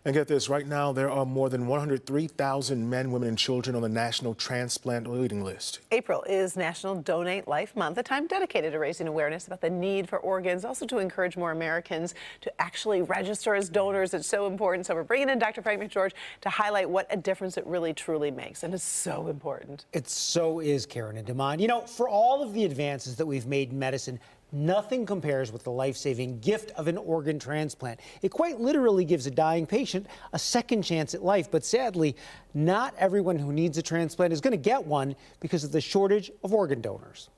And get this, right now there are more than 103,000 men, women, and children on the National Transplant Waiting List. April is National Donate Life Month, a time dedicated to raising awareness about the need for organs, also to encourage more Americans to actually register as donors. It's so important. So we're bringing in Dr. Frank McGeorge to highlight what a difference it really truly makes. And it's so important. It so is, Karen and Damon. You know, for all of the advances that we've made in medicine, nothing compares with the life-saving gift of an organ transplant. It quite literally gives a dying patient a second chance at life. But sadly, not everyone who needs a transplant is going to get one because of the shortage of organ donors.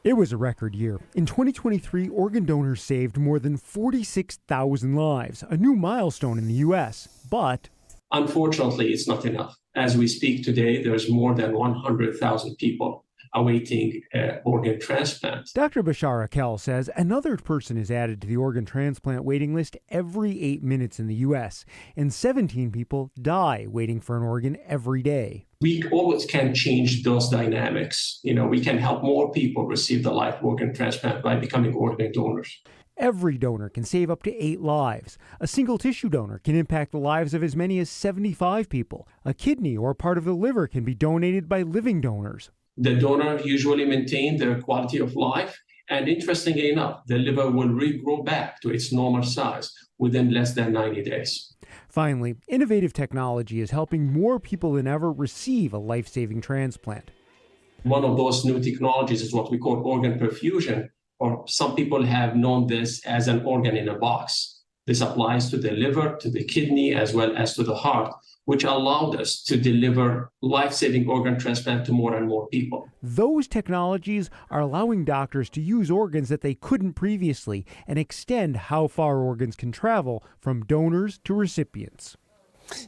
It was a record year. In 2023, organ donors saved more than 46,000 lives, a new milestone in the U.S. But unfortunately, it's not enough. As we speak today, there's more than 100,000 people awaiting organ transplant. Dr. Bashar Akel says another person is added to the organ transplant waiting list every 8 minutes in the U.S., and 17 people die waiting for an organ every day. We always can change those dynamics. You know, we can help more people receive the live organ transplant by becoming organ donors. Every donor can save up to 8 lives. A single tissue donor can impact the lives of as many as 75 people. A kidney or part of the liver can be donated by living donors. The donor usually maintains their quality of life, and interestingly enough, the liver will regrow back to its normal size within less than 90 days. Finally, innovative technology is helping more people than ever receive a life-saving transplant. One of those new technologies is what we call organ perfusion, or some people have known this as an organ in a box. This applies to the liver, to the kidney, as well as to the heart, which allowed us to deliver life-saving organ transplant to more and more people. Those technologies are allowing doctors to use organs that they couldn't previously and extend how far organs can travel from donors to recipients.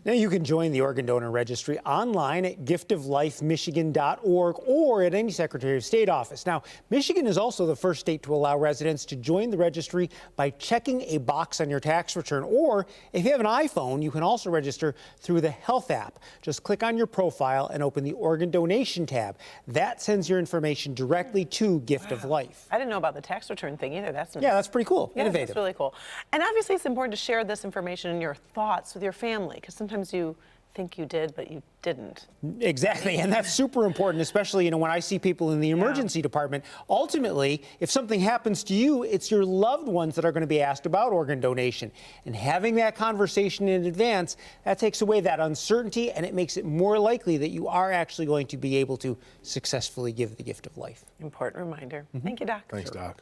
Now you can join the Organ Donor Registry online at giftoflifemichigan.org or at any Secretary of State office. Now, Michigan is also the first state to allow residents to join the registry by checking a box on your tax return. Or if you have an iPhone, you can also register through the Health app. Just click on your profile and open the Organ Donation tab. That sends your information directly to Gift of Life. I didn't know about the tax return thing either. That's nice. Yeah, that's pretty cool. Yeah, Innovative. that's really cool. And obviously it's important to share this information and your thoughts with your family, because sometimes you think you did, but you didn't. Exactly, and that's super important, especially, you know, when I see people in the emergency department. Ultimately, if something happens to you, it's your loved ones that are going to be asked about organ donation. And having that conversation in advance, that takes away that uncertainty, and it makes it more likely that you are actually going to be able to successfully give the gift of life. Important reminder. Thank you, Doc. Thanks, Doc.